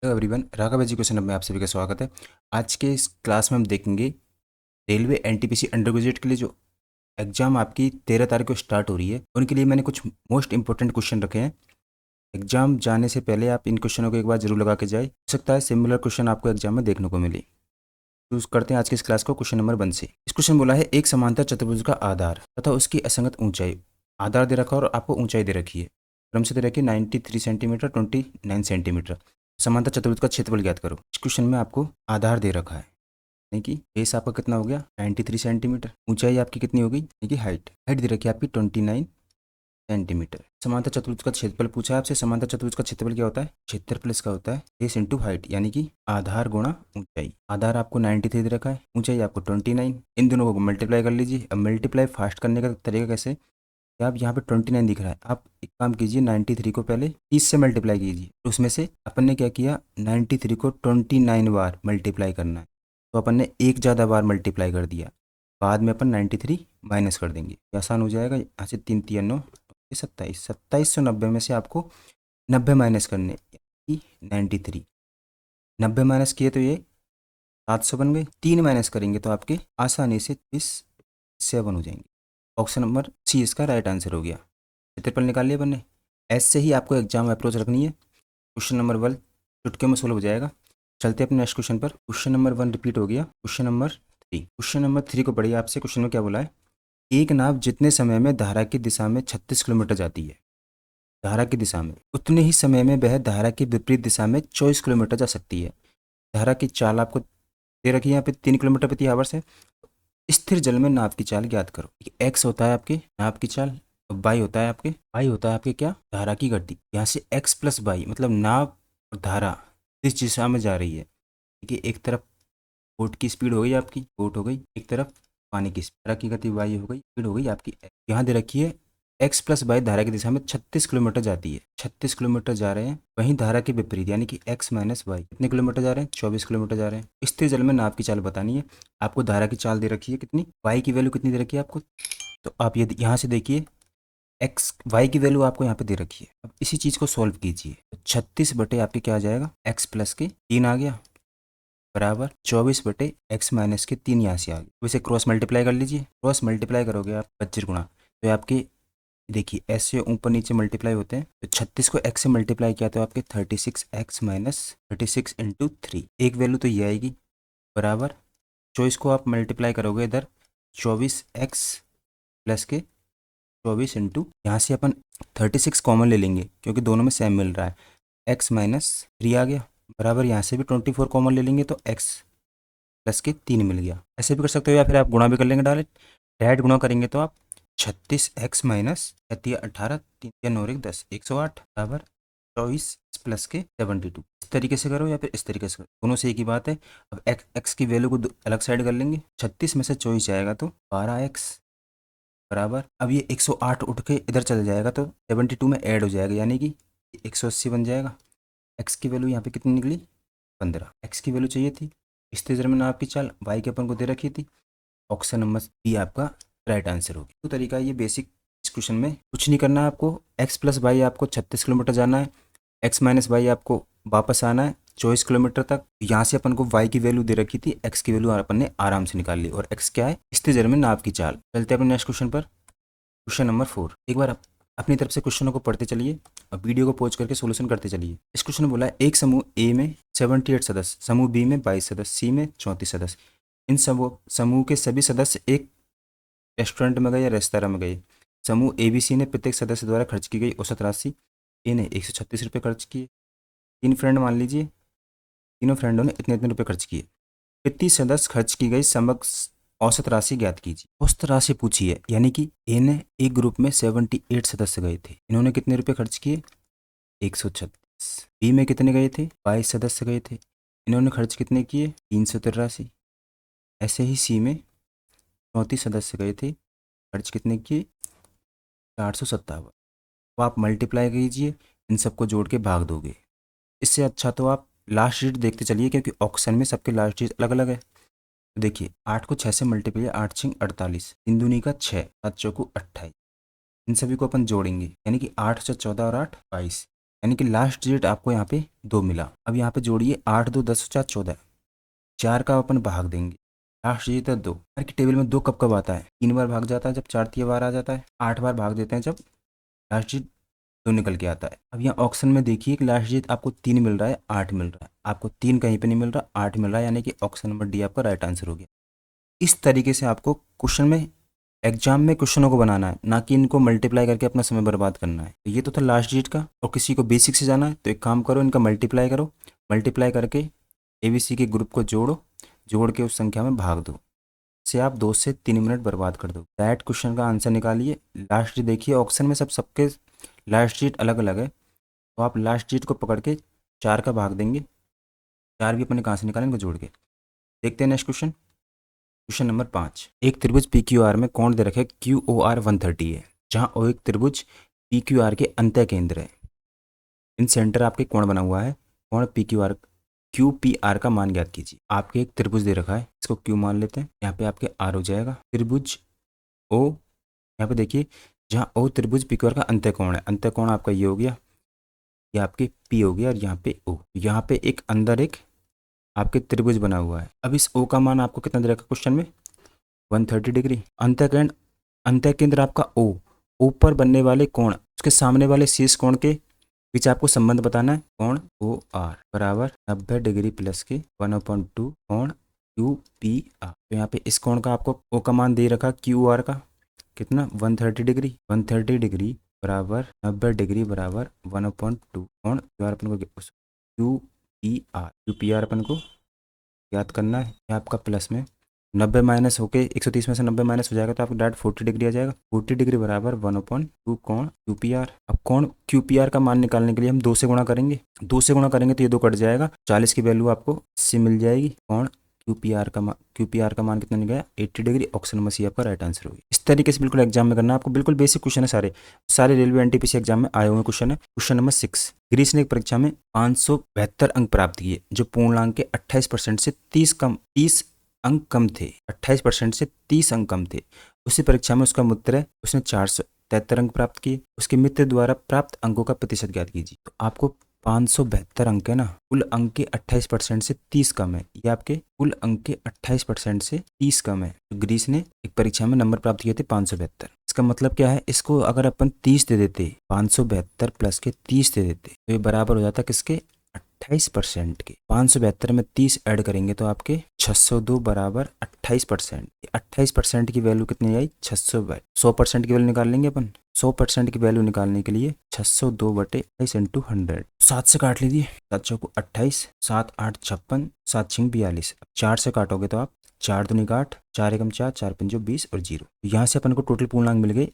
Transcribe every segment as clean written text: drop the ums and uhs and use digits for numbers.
Hello everyone, Raghav education hub में आप सभी का स्वागत है। आज के इस क्लास में हम देखेंगे रेलवे एनटीपीसी अंडर ग्रेजुएट के लिए जो एग्ज़ाम आपकी 13 तारीख को स्टार्ट हो रही है, उनके लिए मैंने कुछ मोस्ट इंपॉर्टेंट क्वेश्चन रखे हैं। एग्ज़ाम जाने से पहले आप इन क्वेश्चनों को एक बार जरूर लगा के जाए, हो सकता है सिमिलर क्वेश्चन आपको एग्जाम में देखने को मिले। चूज करते हैं आज के इस क्लास को क्वेश्चन नंबर 1 से। इस क्वेश्चन बोला है एक समांतर चतुर्भुज का आधार तथा उसकी असंगत ऊंचाई। आधार दे रखा और आपको ऊंचाई दे रखी है, क्रम से दे रखी है 93 सेंटीमीटर 29 सेंटीमीटर। समांतर चतुर्भुज का क्षेत्रफल ज्ञात करो। इस क्वेश्चन में आपको आधार दे रखा है, यानी कि बेस आपका कितना हो गया 93 सेंटीमीटर, ऊंचाई आपकी कितनी हो गई, यानी कि हाइट दे रखी है आपकी 29 सेंटीमीटर। समांतर चतुर्भुज का क्षेत्रफल पूछा है आपसे। समांतर चतुर्भुज का क्षेत्रफल क्या होता है, क्षेत्रफल इसका होता है बेस इंटू हाइट, यानी कि आधार गुणा ऊंचाई। आधार आपको 93 दे रखा है, ऊंचाई आपको 29। इन दोनों को मल्टीप्लाई कर लीजिए। अब मल्टीप्लाई फास्ट करने का तरीका कैसे, कि आप यहाँ पे 29 दिख रहा है, आप एक काम कीजिए 93 को पहले 30 से मल्टीप्लाई कीजिए। तो उसमें से अपन ने क्या किया, 93 को 29 बार मल्टीप्लाई करना है, तो अपन ने एक ज़्यादा बार मल्टीप्लाई कर दिया। बाद में अपन 93 माइनस कर देंगे, आसान हो जाएगा। यहाँ से 3 3 9 27, 2790 में से आपको 90 माइनस करने, 93 90 माइनस किए तो ये 700 बन गए। 3 माइनस करेंगे तो आपके आसानी से 37 हो जाएंगे। ऑप्शन नंबर सी इसका राइट आंसर हो गया। क्षेत्रफल निकाल लिया बनने। ऐसे ही आपको एग्जाम अप्रोच रखनी है। क्वेश्चन नंबर 1 चुटके में सोल्व हो जाएगा। चलते अपने नेक्स्ट क्वेश्चन पर। क्वेश्चन नंबर 1 रिपीट हो गया। क्वेश्चन नंबर 3 को पढ़िए। आपसे क्वेश्चन में क्या बोला है, एक नाव जितने समय में धारा की दिशा में 36 किलोमीटर जाती है, धारा की दिशा में, उतने ही समय में वह धारा की विपरीत दिशा में 24 किलोमीटर जा सकती है। धारा की चाल आपको दे रखी है यहाँ पे 3 किलोमीटर प्रति आवर से। स्थिर जल में नाव की चाल ज्ञात करो। एक्स होता है आपके नाव की चाल, बाई होता है आपके क्या, धारा की गति। यहाँ से एक्स प्लस बाई मतलब नाव और धारा इस दिशा में जा रही है। देखिए एक तरफ बोट की स्पीड हो गई आपकी, बोट हो गई, एक तरफ पानी की धारा की गति वाई हो गई, स्पीड हो गई आपकी। यहाँ दे रखी है एक्स प्लस बाई धारा की दिशा में 36 किलोमीटर जाती है, 36 किलोमीटर जा रहे हैं। वहीं धारा के विपरीत यानी कि एक्स माइनस वाई कितने किलोमीटर जा रहे हैं, 24 किलोमीटर जा रहे हैं। स्थिर जल में नाव की चाल बतानी है। आपको धारा की चाल दे रखी है कितनी, वाई की वैल्यू कितनी दे रखी है आपको, तो आप ये यहाँ से देखिए एक्स वाई की वैल्यू आपको यहाँ पे दे रखी है। अब इसी चीज़ को सॉल्व कीजिए। 36 बटे आपके क्या आ जाएगा, एक्स प्लस के 3 आ गया, बराबर 24 बटे एक्स माइनस के 3 यहाँ से आ गए। वैसे क्रॉस मल्टीप्लाई कर लीजिए। क्रॉस मल्टीप्लाई करोगे आप 25 गुणा, तो आपके देखिए ऐसे ऊपर नीचे मल्टीप्लाई होते हैं। तो 36 को x से मल्टीप्लाई किया तो आपके 36x माइनस 36 इंटू 3, एक वैल्यू तो ये आएगी, बराबर 24 को आप मल्टीप्लाई करोगे इधर 24x प्लस के 24 इंटू, यहाँ से अपन 36 कॉमन ले लेंगे क्योंकि दोनों में सेम मिल रहा है, x माइनस 3 आ गया, बराबर यहाँ से भी 24 कॉमन ले लेंगे तो x प्लस के 3 मिल गया। ऐसे भी कर सकते हो या फिर आप गुणा भी कर लेंगे डायरेक्ट। डायरेक्ट गुणा करेंगे तो आप 36x माइनस 18 3 9 10 108 बराबर 24 प्लस के 72। इस तरीके से करो या फिर इस तरीके से करो, दोनों से एक ही बात है। अब x की वैल्यू को अलग साइड कर लेंगे। 36 में से 24 जाएगा तो 12x, बराबर अब ये 108 उठ के इधर चल जाएगा तो 72 में ऐड हो जाएगा, यानी कि 180 बन जाएगा। x की वैल्यू यहाँ पे कितनी निकली, 15। x की वैल्यू चाहिए थी। स्थिर में आपकी चाल y के अपन को दे रखी थी। ऑप्शन नंबर बी आपका राइट आंसर होगी। तो तरीका ये बेसिक, इस क्वेश्चन में कुछ नहीं करना है आपको। x प्लस वाई आपको 36 किलोमीटर जाना है, x माइनस वाई आपको वापस आना है 24 किलोमीटर तक। यहाँ से अपन को y की वैल्यू दे रखी थी, x की वैल्यू अपन ने आराम से निकाल ली, और x क्या है, स्थिर जल में नाव की चाल। चलते हैं अपने नेक्स्ट क्वेश्चन पर। Question number 4। एक बार अपनी तरफ से क्वेश्चनों को पढ़ते चलिए और वीडियो को पॉज करके सोल्यूशन करते चलिए। इस क्वेश्चन में बोला है एक समूह ए में 78 सदस्य, समूह बी में 22 सदस्य, सी में 34 सदस्य। इन समूह के सभी सदस्य एक रेस्टोरेंट में गए या रेस्तरां में गए। समूह ए बी सी ने प्रत्येक सदस्य द्वारा खर्च की गई औसत राशि, ए ने 136 रुपये खर्च किए। 3 फ्रेंड मान लीजिए, तीनों फ्रेंडों ने इतने इतने रुपये खर्च किए। प्रति सदस्य खर्च की गई समग्र औसत राशि ज्ञात कीजिए। औसत राशि पूछी है, यानी कि ए ने एक ग्रुप में 78 सदस्य गए थे, इन्होंने कितने रुपए खर्च किए, 136। बी में कितने गए थे, 22 सदस्य गए थे, इन्होंने खर्च कितने किए, 383। ऐसे ही सी में 34 सदस्य गए थे, खर्च कितने किए, 457। तो आप मल्टीप्लाई कीजिए, इन सबको जोड़ के भाग दोगे। इससे अच्छा तो आप लास्ट डिजिट देखते चलिए, क्योंकि ऑप्शन में सबके लास्ट डिजिट अलग अलग है। तो देखिए 8 को 6 से मल्टीप्लाई, 8 6 48, 3 दूनी का 6, 7 चौको 28। इन सभी को अपन जोड़ेंगे, यानी कि 8 से 14 और 8 22, यानी कि लास्ट डिजिट आपको यहाँ पे 2 मिला। अब यहाँ पे जोड़िए 8 2 10 4 14, 4 का अपन भाग देंगे, लास्ट डिजिट है 2। यार कि टेबल में 2 कब कब आता है, 3 बार भाग जाता है जब 4 3 बार आ जाता है, 8 बार भाग देते हैं जब लास्ट डिजिट 2 निकल के आता है। अब यहाँ ऑप्शन में देखिए कि लास्ट डिजिट आपको 3 मिल रहा है, 8 मिल रहा है, आपको 3 कहीं पे नहीं मिल रहा, 8 मिल रहा है, यानी कि ऑप्शन नंबर डी आपका राइट आंसर हो गया। इस तरीके से आपको क्वेश्चन में, एग्जाम में क्वेश्चनों को बनाना है, ना कि इनको मल्टीप्लाई करके अपना समय बर्बाद करना है। तो ये तो था लास्ट डिजिट का। और किसी को बेसिक से जाना है तो एक काम करो, इनका मल्टीप्लाई करो, मल्टीप्लाई करके ABC के ग्रुप को जोड़ो, जोड़ के उस संख्या में भाग दो, से आप 2 से 3 मिनट बर्बाद कर दो। डायरेक्ट क्वेश्चन का आंसर निकालिए। लास्ट डिजिट देखिए ऑप्शन में सबके लास्ट डिजिट अलग अलग है, तो आप लास्ट डिजिट को पकड़ के 4 का भाग देंगे, 4 भी अपने कहाँ से निकालें, इनको जोड़ के। देखते हैं नेक्स्ट क्वेश्चन। Question number 5। एक त्रिभुज PQR में कोण दे रखे QOR 130 है, जहाँ O एक त्रिभुज PQR के अंत्य केंद्र है। इन सेंटर आपके कोण बना हुआ है, कोण QPR का मान ज्ञात कीजिए। आपके एक त्रिभुज दे रखा है, इसको Q मान लेते हैं, यहाँ पे आपके R हो जाएगा। त्रिभुज O, यहाँ पे देखिए जहाँ O त्रिभुज PQR का अंत्य कोण है, अंत्य कोण आपका ये हो गया, ये आपके P हो गया, और यहाँ पे O, यहाँ पे एक अंदर एक आपके त्रिभुज बना हुआ है। अब इस O का मान आपको कितना दे रखा क्वेश्चन में, 130 डिग्री। अंत्य केंद्र आपका O, ऊपर बनने वाले कोण, उसके सामने वाले शीर्ष कोण के बीच आपको संबंध बताना है। कोण OR बराबर 90 डिग्री प्लस के 1/2 कोण QPR। तो यहाँ पे इस कोण का आपको O का मान दे रखा QR का कितना, 130 डिग्री। 130 डिग्री बराबर 90 डिग्री बराबर 1/2 कोण QR अपन को QPR अपन को याद करना है। ये आपका प्लस में 90 माइनस होके 130 में से 90 माइनस हो जाएगा, तो आपको डायरेक्ट 40 डिग्री आ जाएगा। 40 डिग्री बराबर 1/2 कोण QPR। अब कोण QPR का मान निकालने के लिए हम 2 से गुणा करेंगे, 2 से गुणा करेंगे तो ये 2 कट जाएगा, 40 की वैल्यू आपको इससे मिल जाएगी। कोण QPR का मान कितना निकला, 80 डिग्री। ऑप्शन नंबर सी आपका राइट आंसर होगी। इस तरीके से बिल्कुल एग्जाम में करना है आपको, बिल्कुल बेसिक क्वेश्चन है, सारे रेलवे NTPC एग्जाम में आए हुए क्वेश्चन है। Question number 6। ग्रीस ने एक परीक्षा में 572 अंक प्राप्त किए, जो पूर्णांक के 28% से 30 अंक कम थे, 28% से 30 अंक कम थे। उसी परीक्षा में उसका मित्र है, उसने 473 अंक प्राप्त किए, उसके मित्र द्वारा प्राप्त अंकों का प्रतिशत ज्ञात कीजिए। तो आपको 572 अंक है ना, कुल अंक के 28% से 30 कम है, ये आपके कुल अंक के 28% से 30 कम है। तो ग्रीस ने एक परीक्षा में नंबर प्राप्त किए थे 572। इसका मतलब क्या है, इसको अगर अपन 30 दे देते, 572 प्लस के 30 दे देते, तो ये बराबर हो जाता किसके, 28% के। 572 में 30 ऐड करेंगे तो आपके 602 बराबर 28%। 28% की वैल्यू कितनी आई, 600। 100% की वैल्यू निकाल लेंगे अपन, 100% की वैल्यू निकालने के लिए 602/28 × 100, 7 से काट लीजिए, 7 चौको 28, 7 8 56, 7 6 42। 4 से काटोगे तो आप 4 दूनी 8, 4 एकम 4, 4 पंजो 20 और 0। यहाँ से अपन को टोटल पूर्णांक मिल गए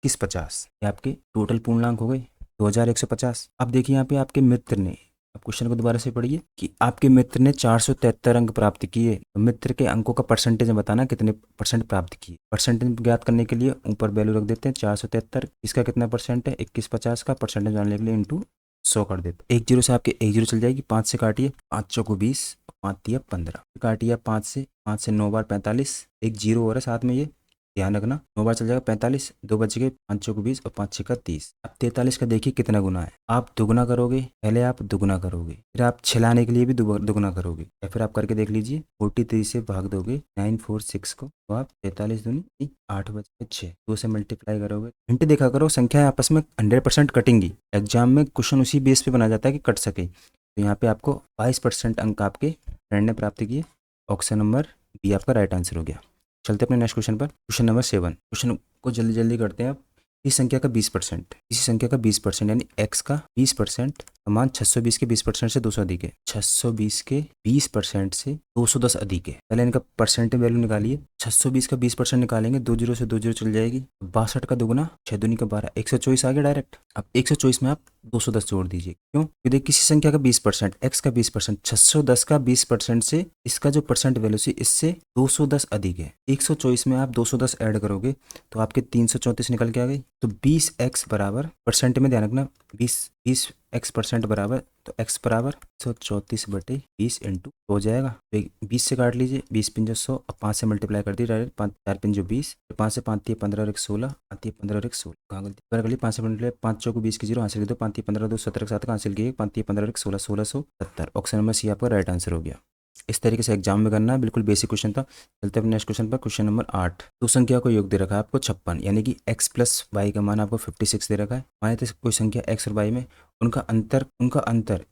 2150। ये आपके टोटल पूर्णांक हो गए 2150। अब देखिए यहाँ पे आपके मित्र ने, अब क्वेश्चन को दोबारा से पढ़िए कि आपके मित्र ने 473 अंक प्राप्त किए, तो मित्र के अंकों का परसेंटेज बताना कितने परसेंट प्राप्त किए। परसेंटेज ज्ञात करने के लिए ऊपर वैल्यू रख देते हैं 473, इसका कितना परसेंट है 2150 का, परसेंटेज जानने के लिए इंटू 100 कर देते। 1 0 से आपके 1 0 चल जाएगी, 5 से काटिए, 5 चौको 20, 5 तिया 15, काटिए 5 से 9 बार 45, एक 0 हो रहा है साथ में, ये ध्यान रखना, 9 बार चल जाएगा 45, 2 बच गए, 5 चौको 20 और 5 6 30। अब 43 का देखिए कितना गुना है, आप दुगुना करोगे, पहले आप दुगुना करोगे, फिर आप छिलाने के लिए भी दुगुना करोगे, या फिर आप करके देख लीजिए 43 से भाग दोगे 946 को, तो आप 43 दूनी 8 बच गए 6, 2 से मल्टीप्लाई करोगे। हिंट देखा करो, संख्या आपस में 100% कटेंगी, एग्जाम में क्वेश्चन उसी बेस पे बनाया जाता है कि कट सके। तो यहाँ पे आपको 22% अंक आपके फ्रेंड ने प्राप्त किए। ऑप्शन नंबर बी आपका राइट आंसर हो गया। चलते अपने नेक्स्ट क्वेश्चन पर। Question number 7। क्वेश्चन को जल्दी जल्दी करते हैं आप। इस संख्या का 20%, इसी संख्या का 20% यानी x का 20% मान 620 के 20% से 200 अधिक है। 620 के 20% से 210 अधिक है। पहले इनका परसेंट वैल्यू निकालिए। 620 का 20% निकालेंगे, 2 0 से 2 0 चल जाएगी, 62 का दुगुना 6 दूनी का 12, 124 आ गया डायरेक्ट। अब 124 में आप 210 जोड़ दीजिए, क्यों, क्योंकि किसी संख्या का 20%, x का 20%, 610 का 20% से इसका जो परसेंट वैल्यू से इससे 210 अधिक है। 124 में आप 210 ऐड करोगे तो आपके 334 निकल के आ गई। तो 20x बराबर, परसेंट में ध्यान रखना, 20 x% बराबर, तो x बराबर 134/20 इंटू हो जाएगा। तो 20 से काट लीजिए, 20 पंजे 100, अब 5 से मल्टीप्लाई कर दी डायरेक्ट, 5 4 पंजे 20, 5 से 5 15 और 1 16, 5 15 और 1 16, कहाँ गलती कर गली, 5 से मल्टीप्लाई, 5 चौको 20 की 0 हासिल कर दो, 5 15 2 17 के साथ हासिल किए, 5 15 और 1 16, 1670। ऑप्शन नंबर सी आपका राइट आंसर हो गया। इस तरीके से एग्जाम में करना है, बिल्कुल बेसिक क्वेश्चन था। चलते हैं नेक्स्ट क्वेश्चन पर। क्वेश्चन नंबर 8, दो संख्या को योग दे रखा है आपको 56, यानी कि x प्लस वाई का मान आपको 56 दे रखा है। माने तो कोई संख्या x और y में उनका अंतर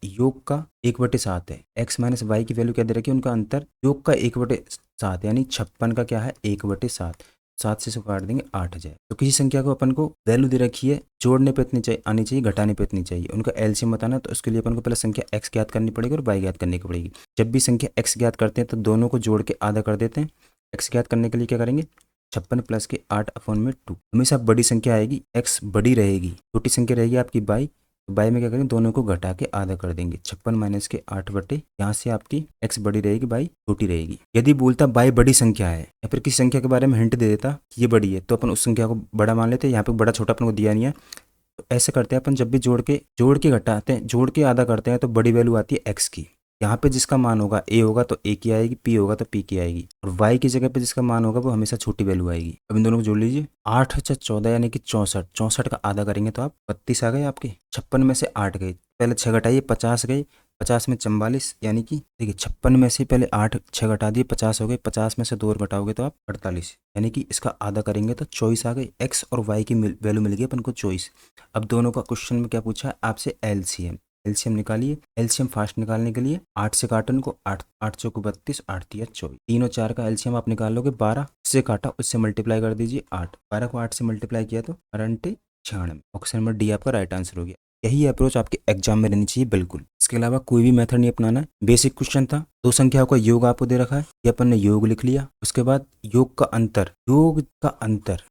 योग का 1/7 है। x माइनस वाई की वैल्यू क्या दे रखी है, उनका अंतर योग का 1/7, यानी 56 का क्या है 1/7। 7 से इसको काट देंगे 8 आ जाए। तो किसी संख्या को अपन को वैल्यू दे रखी है, जोड़ने पे इतनी चाहिए आनी चाहिए, घटाने पे इतनी चाहिए, उनका एलसीएम बताना है। तो उसके लिए अपन को पहले संख्या x ज्ञात करनी पड़ेगी और y ज्ञात करनी पड़ेगी। जब भी संख्या x ज्ञात करते हैं तो दोनों को जोड़ के आधा कर देते हैं। x ज्ञात करने के लिए क्या करेंगे, 56 प्लस के 8/2। हमेशा बड़ी संख्या आएगी, x बड़ी रहेगी, छोटी संख्या रहेगी आपकी y, तो y में क्या करेंगे, दोनों को घटा के आधा कर देंगे। 56 माइनस के 8 बटे, यहाँ से आपकी x बड़ी रहेगी, y छोटी रहेगी। यदि बोलता y बड़ी संख्या है या फिर किसी संख्या के बारे में हिंट दे देता ये बड़ी है, तो अपन उस संख्या को बड़ा मान लेते हैं। यहाँ पे बड़ा छोटा अपन को दिया नहीं है, तो ऐसे करते हैं अपन, जब भी जोड़ के घटाते हैं, जोड़ के आधा करते हैं, तो बड़ी वैल्यू आती है x की। यहाँ पे जिसका मान होगा a होगा तो a की आएगी, p होगा तो p की आएगी, और y की जगह पे जिसका मान होगा वो हमेशा छोटी वैल्यू आएगी। अब इन दोनों को जोड़ लीजिए, 8 × 14 यानी कि 64, 64 का आधा करेंगे तो आप 32 आ गए आपके। 56 में से 8 गए, पहले 6 घटाइए 50 गए, 50 में 44, यानी कि देखिए 56 में से पहले 8 6 घटा दिए 50 हो गए, 50 में से 2 और घटाओगे तो आप 48, यानी कि इसका आधा करेंगे तो 24 आ गए। x और y की वैल्यू मिल गई अपन को 24। अब दोनों का क्वेश्चन में क्या पूछा है आपसे, एलसीएम निकालिए। एलसीएम फास्ट निकालने के लिए 8 से काटो इनको, 8 8 चौको 32, 8 3 24, 3 और 4 का एलसीएम आप निकाल लोगे 12 से काटा, उससे मल्टीप्लाई कर दीजिए 8, 12 को 8 से मल्टीप्लाई किया तो 96। ऑप्शन नंबर डी आपका राइट आंसर हो गया। यही अप्रोच आपके एग्जाम में रहनी चाहिए बिल्कुल। इसके अलावा कोई भी मेथड नहीं अपनाना है। बेसिक क्वेश्चन था, दो संख्याओं का योग आपको दे रखा है, ये अपन ने योग लिख लिया। उसके बाद योग का अंतर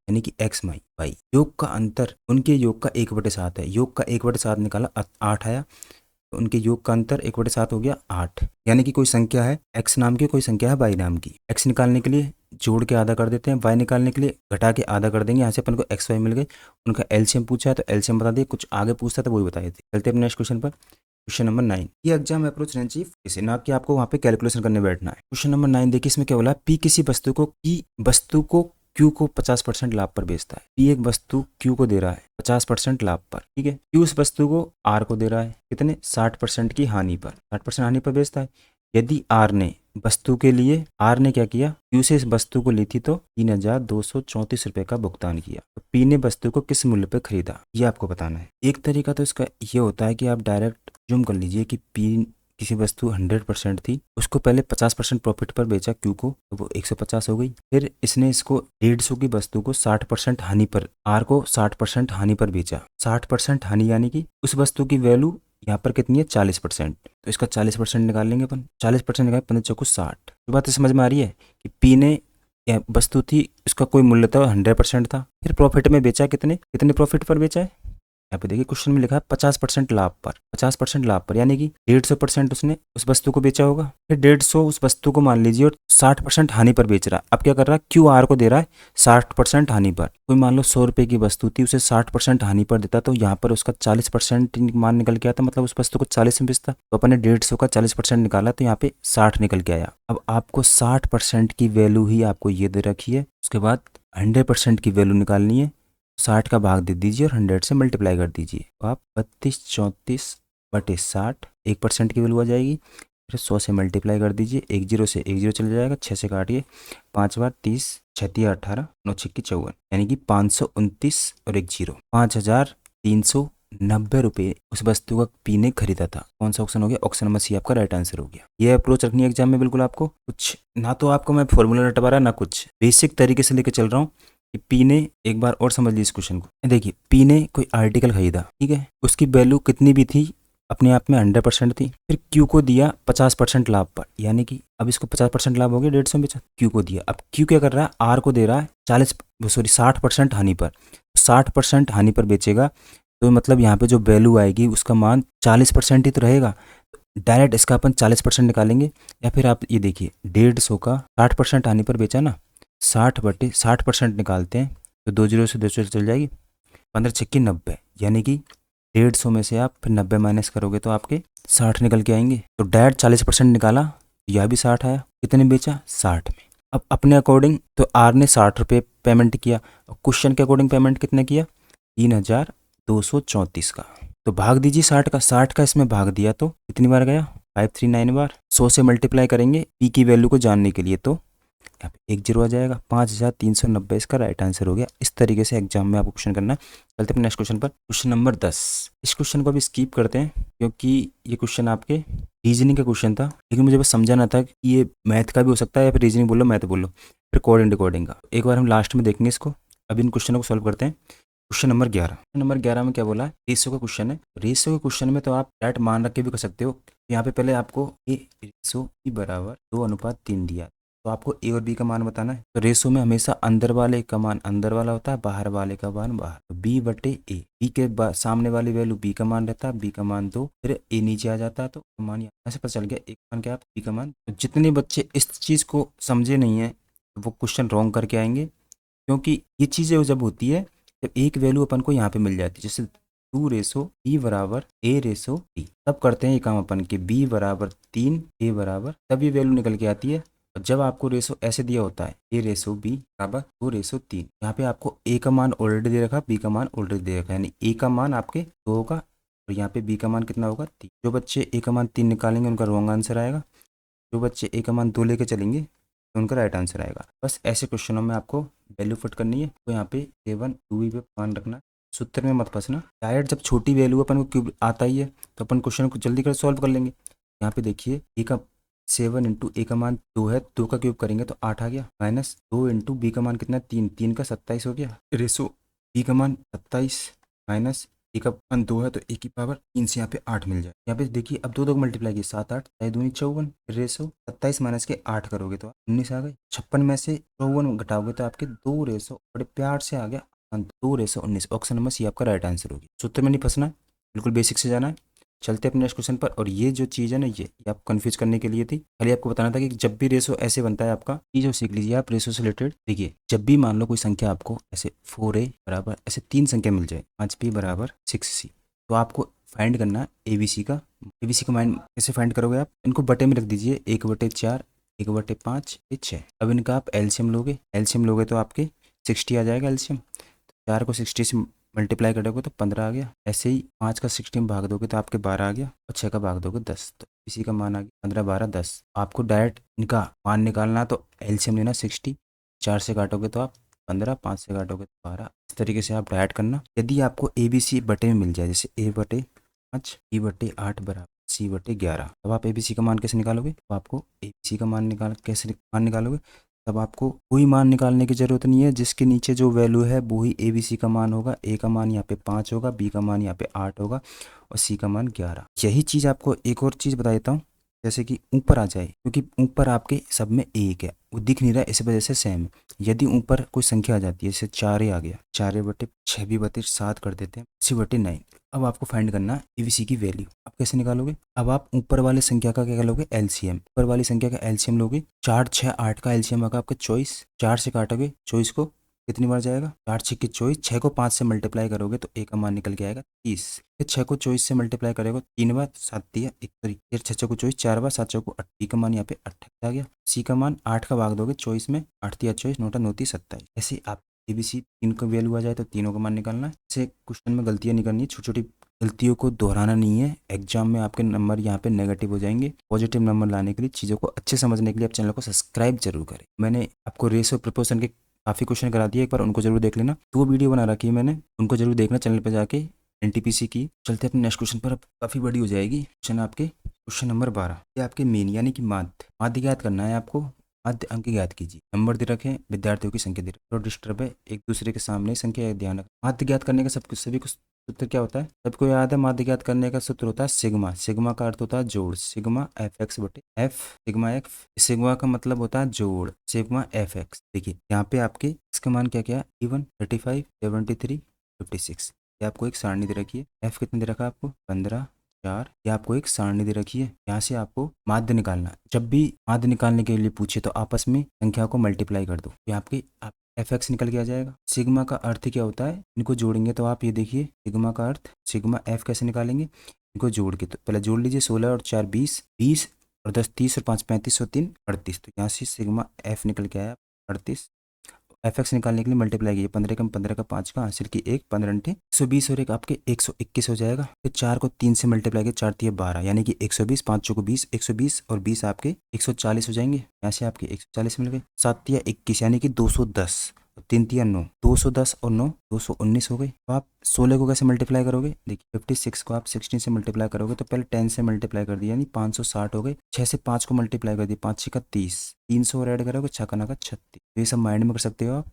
यानी कि x माई वाई, योग का अंतर उनके योग का 1/7 है। योग का 1/7 निकाला 8 आया, तो उनके योग का अंतर 1/7 हो गया 8। यानी कि कोई संख्या है x नाम की, कोई संख्या है y नाम की। x निकालने के लिए जोड़ के आधा कर देते हैं, y निकालने के लिए घटा के आधा कर देंगे। यहाँ से अपन को x y मिल गए। उनका एलसीएम पूछा है तो एलसीएम बता दिए, कुछ आगे पूछता था वही बता देते। चलते हैं नेक्स्ट क्वेश्चन पर। क्वेश्चन नंबर 9, ये एग्जाम अप्रोच रहना चाहिए इसे, ना कि आपको वहाँ पे कैलकुलेशन करने बैठना है। क्वेश्चन नंबर 9 देखिए, इसमें क्या बोला, पी किसी वस्तु को क्यू को 50% लाभ पर बेचता है। पी एक वस्तु क्यू को दे रहा है 50% लाभ पर, ठीक है। क्यू उस वस्तु को आर को दे रहा है कितने, 60% की हानि पर, 60% हानि पर बेचता है। यदि आर ने क्या किया, क्यू से इस वस्तु को ली थी तो 3234 रुपए का भुगतान किया, तो पी ने वस्तु को किस मूल्य पर खरीदा, ये आपको बताना है। एक तरीका तो इसका ये होता है कि आप डायरेक्ट जूम कर लीजिए कि पी किसी वस्तु 100% थी, उसको पहले 50% प्रॉफिट पर बेचा क्यू को, तो वो 150 हो गई। फिर इसने इसको 150 की वस्तु को 60% हानि पर, आर को 60% हानि पर बेचा। 60% हानि यानी कि उस वस्तु की वैल्यू यहाँ पर कितनी है 40%, तो इसका 40% निकाल लेंगे अपन। 40% निकाल 15 चौको 60। तो बात समझ में आ रही है कि पी ने वस्तु थी, उसका कोई मूल्य था 100% था, फिर प्रॉफिट में बेचा, कितने प्रॉफिट पर बेचा है, यहाँ पे देखिए क्वेश्चन में लिखा है 50% लाभ पर, 50% लाभ पर, यानी कि 150% उसने उस वस्तु को बेचा होगा, फिर 150 उस वस्तु को मान लीजिए और 60% हानि पर बेच रहा है। अब क्या कर रहा है, क्यू आर को दे रहा है 60% हानि पर। कोई मान लो 100 रुपए की वस्तु थी, उसे 60% हानि पर देता, तो यहाँ पर उसका 40% मान निकल के आता, मतलब उस वस्तु को 40 में बेचता। तो अपन ने 150 का 40% निकाला, तो यहाँ पे 60 निकल के आया। अब आपको 60% की वैल्यू ही आपको ये दे रखी है, उसके बाद 100% की वैल्यू निकालनी है। 60 का भाग दे दीजिए और 100 से मल्टीप्लाई कर दीजिए, तो आप 3234/60, 1% की वैल्यू आ जाएगी। फिर 100 से मल्टीप्लाई कर दीजिए, 1 0 से 1 0 चला जाएगा, 6 से काटिए, 5 बार 30, 6 × 18, 9 6 54, यानी कि 529 और 1 0, 5390 रुपये उस वस्तु का पी ने खरीदा था। कौन सा ऑप्शन हो गया, ऑप्शन नंबर सी आपका राइट आंसर हो गया। ये अप्रोच रखनी है एग्जाम में बिल्कुल आपको। कुछ ना तो आपको मैं फॉर्मूला रटवा रहा, ना कुछ, बेसिक तरीके से लेके चल रहा हूँ कि पी ने, एक बार और समझ लीजिए इस क्वेश्चन को। देखिए पी ने कोई आर्टिकल खरीदा, ठीक है, उसकी वैल्यू कितनी भी थी, अपने आप में 100% थी। फिर क्यू को दिया 50% लाभ पर, यानी कि अब इसको 50% लाभ हो गया, 150 बेचा, क्यू को दिया। अब क्यू क्या कर रहा है, आर को दे रहा है 60% हानि पर, 60% हानि पर बेचेगा, तो मतलब यहाँ पे जो वैल्यू आएगी उसका मान 40% ही तो रहेगा। डायरेक्ट इसका अपन 40% निकालेंगे, या फिर आप ये देखिए 150 का 60% हानि पर बेचा ना, 60/60% निकालते हैं तो 2 0 से 2 चल जाएगी, 15 6 90, यानी कि 150 में से आप फिर 90 माइनस करोगे तो आपके 60 निकल के आएंगे। तो डायरेक्ट 40% निकाला, यह भी 60 आया। कितने बेचा? 60 में। अब अपने अकॉर्डिंग तो आर ने 60 रुपये पेमेंट किया, और क्वेश्चन के अकॉर्डिंग पेमेंट कितना किया? 3234 का। तो भाग दीजिए 60 का, 60 का इसमें भाग दिया तो कितनी बार गया? 539 बार। 100 से मल्टीप्लाई करेंगे पी की वैल्यू को जानने के लिए, तो यहाँ पे 1 जीरो आ जाएगा। 5390 इसका राइट आंसर हो गया। इस तरीके से एग्जाम में आपको क्वेश्चन करना है। चलते हैं नेक्स्ट क्वेश्चन पर, क्वेश्चन नंबर 10। इस क्वेश्चन को भी स्कीप करते हैं क्योंकि ये क्वेश्चन आपके रीजनिंग का क्वेश्चन था, लेकिन मुझे बस समझाना था कि ये मैथ का भी हो सकता है या फिर रीजनिंग बोलो मैथ बोलो, फिर कोड एंड डिकोडिंग का। एक बार हम लास्ट में देखेंगे इसको। अभी इन क्वेश्चनों को सॉल्व करते हैं। Question number 11। क्वेश्चन नंबर 11 में क्या बोला है? रेशियो का क्वेश्चन है। रेशियो के क्वेश्चन में तो आप डायरेक्ट मान रख के भी कर सकते हो। यहाँ पे पहले आपको ए रेशियो ई बराबर 2:3 दिया, तो आपको ए और बी का मान बताना है। तो रेशो में हमेशा अंदर वाले का मान अंदर वाला होता है, बाहर वाले का मान बाहर। तो बी बटे ए, बी के सामने वाली वैल्यू बी का मान रहता है, बी का मान 2, फिर ए नीचे आ जाता है, तो मान यहाँ से पता चल गया, एक मान क्या है बी का मान। तो जितने बच्चे इस चीज़ को समझे नहीं है वो क्वेश्चन रॉन्ग करके आएंगे, क्योंकि ये चीज़ें जब होती है जब एक वैल्यू अपन को यहाँ पे मिल जाती है, जैसे 2 रेसो बी बराबर ए रेसो डी, तब करते हैं ये काम अपन के बी बराबर 3 ए बराबर, तब ये वैल्यू निकल के आती है। और जब आपको रेसो ऐसे दिया होता है ए रेसो बी बराबर 2 रेसो 3, यहाँ पे आपको ए का मान ऑलरेडी दे रखा, बी का मान ऑलरेडी दे रखा, यानी ए का मान आपके 2 होगा और यहाँ पे बी का मान कितना होगा 3। जो बच्चे ए का मान 3 निकालेंगे उनका रॉन्ग आंसर आएगा, जो बच्चे ए का मान 2 लेके चलेंगे तो उनका राइट आंसर आएगा। बस ऐसे क्वेश्चनों में आपको वैल्यू फिट करनी है, तो यहाँ पे 7 2 पे मान रखना, सूत्र में मत फंसना। डायरेक्ट जब छोटी वैल्यू अपन को क्यूब आता ही है तो अपन क्वेश्चन को जल्दी कर सॉल्व कर लेंगे। यहाँ पे देखिए ए का 7 इंटू ए का मान 2 है, 2 का क्यूब करेंगे तो 8 आ गया, माइनस 2 इंटू बी का मान कितना 3, 3 का 27 हो गया, रेसो बी का मान 27 माइनस ए का मान 2 है तो ए की पावर 3 से यहाँ पे 8 मिल जाए। यहाँ पे देखिए अब 2 को मल्टीप्लाई किया 7 8 दूनी 54, रेसो 27 माइनस के 8 करोगे तो 19 आ गए। 56 में से 54 घटाओगे तो आपके 2 रेसो, बड़े प्यार से आ गया 2 रेसो 19। ऑप्शन नंबर सी आपका राइट आंसर होगी। सूत्र में नहीं फंसना, बिल्कुल बेसिक से जाना है। चलते अपने नेक्स्ट क्वेश्चन पर। और ये जो चीज़ है ना, ये आपको कंफ्यूज करने के लिए थी, खाली आपको बताना था कि जब भी रेशो ऐसे बनता है आपका, ये जो सीख लीजिए आप रेशो से रिलेटेड। देखिए जब भी मान लो कोई संख्या आपको ऐसे 4a बराबर ऐसे 3 संख्या मिल जाए, 5b बराबर 6c, तो आपको फाइंड करना है एबीसी का। एबीसी का माइंड कैसे फाइंड करोगे आप? इनको बटे में रख दीजिए, 1/4 1/5 6। अब इनका आप एलसीएम लोगे, एलसीएम लोगे तो आपके 60 आ जाएगा एलसीएम। 4 को 60 से मल्टीप्लाई करोगे तो 15 आ गया। ऐसे ही 5 का 60 में भाग दोगे तो आपके 12 आ गया, और 6 का भाग दोगे 10, तो इसी का मान आ गया 15 12 10। आपको डायरेक्ट इनका मान निकालना तो एलसीएम लेना 60, 4 से काटोगे तो आप 15, 5 से काटोगे तो 12। इस तरीके से आप डायरेक्ट करना। यदि आपको ए बी सी बटे में मिल जाए, जैसे a/5 b/8 बराबर c/11, तब आप एबीसी का मान कैसे निकालोगे? तो आपको एबीसी का मान निकालोगे, तब आपको कोई मान निकालने की ज़रूरत नहीं है, जिसके नीचे जो वैल्यू है वो ही ए बी सी का मान होगा। ए का मान यहाँ पे 5 होगा, बी का मान यहाँ पे 8 होगा और सी का मान 11। यही चीज़ आपको एक और चीज़ बता देता हूँ, जैसे कि ऊपर आ जाए, क्योंकि ऊपर आपके सब में एक है, वो दिख नहीं रहा है, इस वजह से सेम है। यदि ऊपर कोई संख्या आ जाती है, जैसे 4 आ गया, 4/6 भी बटे 7 कर देते हैं, 6/9। अब आपको फाइंड करना है एबीसी की वैल्यू। आप कैसे निकालोगे? अब आप ऊपर वाले संख्या का क्या लोगे? एलसीएम। ऊपर वाली संख्या का एलसीएम लोगे, 4 6 8 का एलसीएम होगा आपका 24। 4 से काटोगे 24 को, कितनी बार जाएगा? 4 6 की 24, 6 को 5 से मल्टीप्लाई करोगे तो ए का मान निकल के आएगा 30। फिर 6 को 24 से मल्टीप्लाई करोगे 3 बार, 7 दिया 1, फिर 6 को 24 4 बार, 7 को 8, बी का मान यहाँ पे 28 आ गया। सी का मान 8 का भाग दोगे 24 में, 8 3 24 9 9 27। ऐसे आप एबीसी 3 का वैल्यू आ जाए तो तीनों का मान निकालना है। ऐसे क्वेश्चन में गलतियां नहीं करनी है, छोटी छोटी गलतियों को दोहराना नहीं है। एग्जाम में आपके नंबर यहाँ पे नेगेटिव हो जाएंगे। पॉजिटिव नंबर लाने के लिए, चीज़ों को अच्छे समझने के लिए आप चैनल को सब्सक्राइब जरूर करें। मैंने आपको रेशो प्रोपोर्शन के काफ़ी क्वेश्चन करा दिए, एक बार उनको जरूर देख लेना। 2 वीडियो बना रखी है मैंने, उनको जरूर देखना चैनल पर जाके, एनटीपीसी की। चलते अपने नेक्स्ट क्वेश्चन पर। अब काफ़ी बड़ी हो जाएगी। क्वेश्चन आपके क्वेश्चन नंबर 12, ये आपके मेन यानी कि माध्य ज्ञात करना है आपको। माध्य अंक ज्ञात कीजिए। नंबर दे रखे, विद्यार्थियों की संख्या दे रखी, तो डिस्टर्ब है, एक दूसरे के सामने संख्या ध्यान रख। माध्य ज्ञात करने का सभी कुछ सूत्र क्या होता है? सबको याद है, माध्य ज्ञात करने का सूत्र होता है सिग्मा। सिग्मा का अर्थ होता है जोड़, सिग्मा एफ एक्स बटे एफ सिग्मा एक्स। सिग्मा का मतलब होता है जोड़, सिग्मा एफ एक्स। देखिए यहाँ पे आपके इसका मान क्या क्या? 31 35 73 56। ये आपको एक सारणी दे रखी है। एफ कितने दे रखा है आपको? 15 4। ये आपको एक सारणी दे रखी है, यहाँ से आपको माध्य निकालना। जब भी माध्य निकालने के लिए पूछे तो आपस में संख्या को मल्टीप्लाई कर दो। ये आपकी एफ एक्स निकल के आ जाएगा। सिग्मा का अर्थ क्या होता है, इनको जोड़ेंगे तो आप ये देखिए सिग्मा का अर्थ, सिग्मा एफ कैसे निकालेंगे, इनको जोड़ के, तो पहले जोड़ लीजिए 16 और 4 20, 20 और 10 30 और 5 35 और 3 38, तो यहाँ से सिग्मा एफ निकल के आया 38। एफ एक्स निकालने के लिए मल्टीप्लाई कीजिए, 15 का 15 का 5 का हासिल की 1 15 120 और एक आपके 121 हो जाएगा। फिर 4 को 3 से मल्टीप्लाई किया, 4 3 12 यानी कि 120, 5 को 20 120 और 20 आपके 140 हो जाएंगे। यहाँ से आपके 140 मिल गए। 7 तिया 21 यानी कि 210, 3 तिया 9, 210 और 9 219 हो गई। तो आप 16 को कैसे मल्टीप्लाई करोगे, देखिए 56 को आप 16 से मल्टीप्लाई करोगे तो पहले 10 से मल्टीप्लाई कर दिया यानी 560 हो गए। 6 से 5 को मल्टीप्लाई कर दिया, 5 6 का 30, 300 और ऐड करोगे 6 का 36। तो ये सब माइंड में कर सकते हो आप।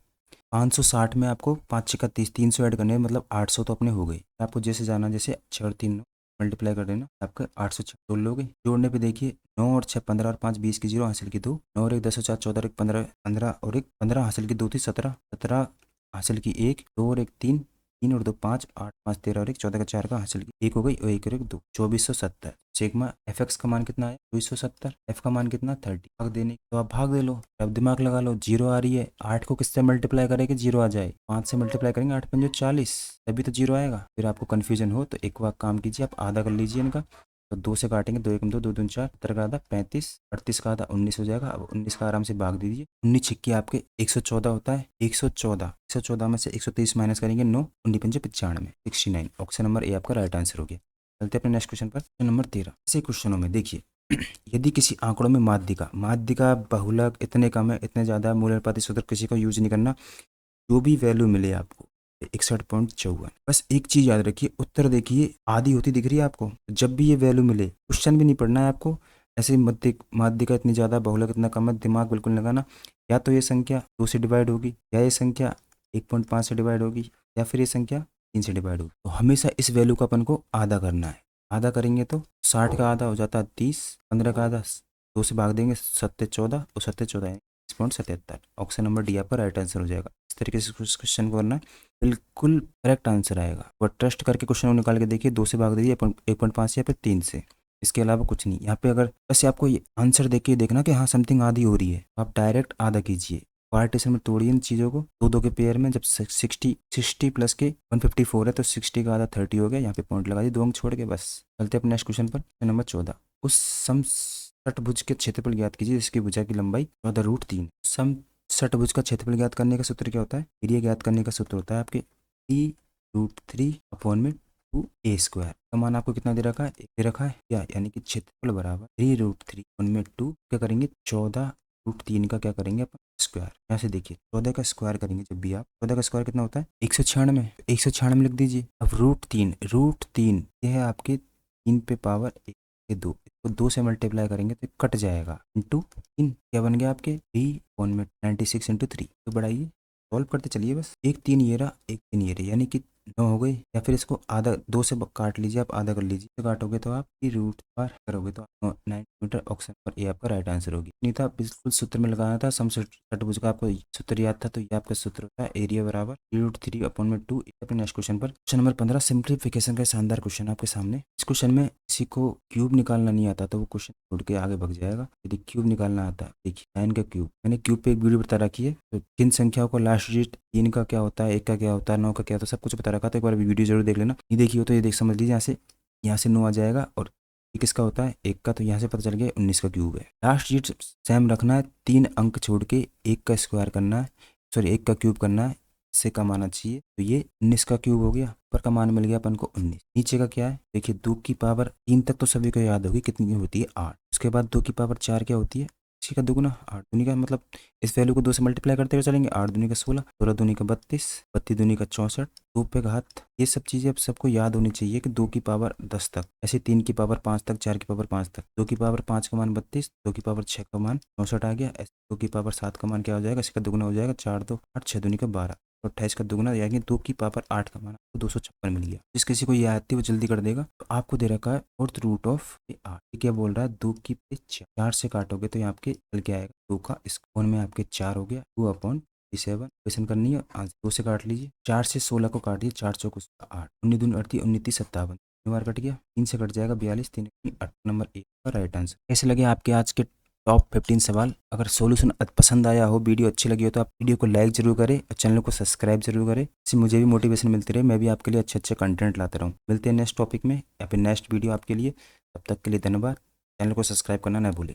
560 में आपको 5 6 का 30, 300 ऐड करने हैं, मतलब 800 तो अपने हो गई। आपको जैसे जाना, जैसे 6 और 3 मल्टीप्लाई कर देना, आपका 800 जोड़ लोगे। जोड़ने पे देखिए 9 और 6 15 और 5 20 की 0 हासिल की 2, 9 और 1 10 और 4 14 और 1 15 15 और 1 15 हासिल की 2 थी 17, 17 हासिल की 1, 2 और 1 3, 3 और 2 5 8 5 13 और 1 14 का 4 का हासिल की 1 हो गई और 1 और 1 2, 2470। सिग्मा एफ एक्स का मान कितना है 2470, एफ का मान कितना 30। भाग देने तो आप भाग दे लो, अब दिमाग लगा लो। 0 आ रही है, 8 को किससे मल्टीप्लाई करेंगे 0 आ जाए, 5 से मल्टीप्लाई करेंगे 8 पंजे 40, तभी तो 0 आएगा। फिर आपको कन्फ्यूजन हो तो एक बार काम कीजिए, आप आधा कर लीजिए इनका, तो 2 से काटेंगे, 2 1 2 2 2 4, 17 का आधा 35, 38 का आधा 19 हो जाएगा। अब 19 का आराम से भाग दीजिए, 19 छिक्की आपके 114 होता है, 114 में से 130 माइनस करेंगे 9, 19 पंजे 95, 69। ऑप्शन नंबर ए आपका राइट आंसर हो गया। चलते अपने नेक्स्ट क्वेश्चन पर, क्वेश्चन नंबर 13। इसी क्वेश्चनों में देखिए यदि किसी आंकड़ों में माध्यिका बहुलक इतने कम है इतने ज़्यादा, मूल्यपाती सूत्र किसी को यूज नहीं करना, जो भी वैल्यू मिले आपको 61.54। बस एक चीज याद रखिए, उत्तर देखिए आधी होती दिख रही है आपको, जब भी ये वैल्यू मिले क्वेश्चन भी नहीं पढ़ना है आपको, ऐसे माध्यिका इतनी ज़्यादा बहुलक इतना कम है, दिमाग बिल्कुल नहीं लगाना। या तो ये संख्या 2 से डिवाइड होगी, या ये संख्या 1.5 से डिवाइड होगी, या फिर ये संख्या 3 से डिवाइड होगी। तो हमेशा इस वैल्यू का अपन को आधा करना है। आधा करेंगे तो 60 का आधा हो जाता है 30, 15 का आधा 2 से भाग देंगे 7 14 और 7 14 77। ऑप्शन नंबर डी आपका राइट आंसर हो जाएगा। इस तरीके से क्वेश्चन को करना है, बिल्कुल करेक्ट आंसर आएगा। और ट्रस्ट करके क्वेश्चन को निकाल के देखिए, 2 से भाग दीजिए 1.5 या फिर 3 से, इसके अलावा कुछ नहीं। यहाँ पे अगर बस आपको ये आंसर देख के देखना कि हाँ समथिंग आधी हो रही है, आप डायरेक्ट आधा कीजिए, पार्टीशन में तोड़िए इन चीज़ों को, दो दो के पेयर में। जब 60 प्लस के 154 है तो 60 का आधा 30 हो गया, यहाँ पे पॉइंट लगा दिए 2 अंक छोड़ के। बस चलते अपने नेक्स्ट क्वेश्चन पर, नंबर 14। उस समषटभुज के क्षेत्रफल ज्ञात कीजिए जिसकी भुजा की लंबाई 14√3। समषटभुज का क्षेत्रफल ज्ञात करने का सूत्र क्या होता है, एरिया ज्ञात करने का सूत्र होता है आपके 3√3/2a² का मान आपको कितना दे रखा है, एक दे रखा है या, यानी कि क्षेत्रफल बराबर 3√3/2 क्या करेंगे 14√3 का क्या करेंगे अपन स्क्वायर। यहाँ से देखिए 14 का स्क्वायर करेंगे, जब भी आप 14 का स्क्वायर कितना होता है 196, 196 लिख दीजिए। अब √3 ये है आपके 3 पे पावर 1 के 2, इसको 2 से मल्टीप्लाई करेंगे तो कट जाएगा, इंटू 3 क्या बन गया आपके 3/96 इंटू 3। तो बढ़ाइए सॉल्व करते चलिए, बस एक 3 ये रहा एक 3 ये रहा, यानी कि 9 हो गई। या फिर इसको आधा 2 से काट लीजिए, आप आधा कर लीजिए, तो काटोगे तो आप रूट बार करोगे तो 9 मीटर। ऑप्शन पर ये आपका राइट आंसर होगी। नहीं था बिल्कुल सूत्र में लगाना था, समषटभुज का आपको सूत्र याद था, तो ये आपका सूत्र होता है एरिया बराबर 3√3/2। अपने नेक्स्ट क्वेश्चन पर, क्वेश्चन नंबर 15 सिंप्लीफिकेशन का शानदार क्वेश्चन आपके सामने। इस क्वेश्चन में किसी को क्यूब निकालना नहीं आता तो वो क्वेश्चन छोड़ के आगे भाग जाएगा। यदि क्यूब निकालना आता है, देखिए 9 का क्यूब, मैंने क्यूब पे एक वीडियो बता रखी है, तो किन संख्याओं को लास्ट डिजिट 3 का क्या होता है, 1 का क्या होता है, 9 का क्या होता है, सब कुछ बता रखा था। एक बार वीडियो जरूर देख लेना, नहीं देखी हो तो ये देख समझ लीजिए। यहाँ से 9 आ जाएगा, और ये किसका होता है 1 का, तो यहाँ से पता चल गया 19 का क्यूब है। लास्ट डिजिट सेम रखना है, 3 अंक छोड़ के 1 का स्क्वायर करना है, सॉरी 1 का क्यूब करना है, इससे कम आना चाहिए। तो ये 19 का क्यूब हो गया, ऊपर का मान मिल गया अपन को 19। नीचे का क्या है देखिए, 2 की पावर 3 तक तो सभी को याद होगी कितनी होती है 8। उसके बाद 2 की पावर 4 क्या होती है, इसी का दुगुना 8 दूनी का, मतलब इस वैल्यू को 2 से मल्टीप्लाई करते हुए चलेंगे, 8 दूनी का 16, 16 दूनी का 32, 32 दूनी का 64, 2 पे घात। ये सब चीज़ें अब सबको याद होनी चाहिए कि 2 की पावर 10 तक, ऐसे 3 की पावर 5 तक, 4 की पावर 5 तक, 2 की पावर 5 का मान 32, 2 की पावर 6 का मान 64 आ गया, ऐसे 2 की पावर 7 का मान क्या हो जाएगा, इसका दुगुना हो जाएगा 4 2 8, 6 दूनी का 12, 28 का दुगुना, यानी 2 की पावर 8 का मान आपको 256 मिल गया। जिस किसी को ये याद थी वो जल्दी कर देगा। तो आपको दे रखा है फोर्थ रूट ऑफ 8, क्या बोल रहा है 2 की 4 से काटोगे तो यहाँ आपके चल के आएगा 2 का स्क्वायर में आपके 4 हो गया 2/7। क्वेश्चन करनी है, 2 से काट लीजिए, 4 से 16 को काटिए, 4 चौक 8, 19 दूनी 38, 19 30 57, बार कट गया, 3 से कट जाएगा 42, 3 8। नंबर 1 का राइट आंसर। कैसे लगे आपके आज के टॉप 15 सवाल। अगर सॉल्यूशन पसंद आया हो, वीडियो अच्छी लगी हो तो आप वीडियो को लाइक जरूर करें और चैनल को सब्सक्राइब जरूर करें। इससे मुझे भी मोटिवेशन मिलती रहे, मैं भी आपके लिए अच्छे अच्छे कंटेंट लाता रहूँ। मिलते हैं नेक्स्ट टॉपिक में या फिर नेक्स्ट वीडियो आपके लिए। तब तक के लिए धन्यवाद। चैनल को सब्सक्राइब करना ना भूलें।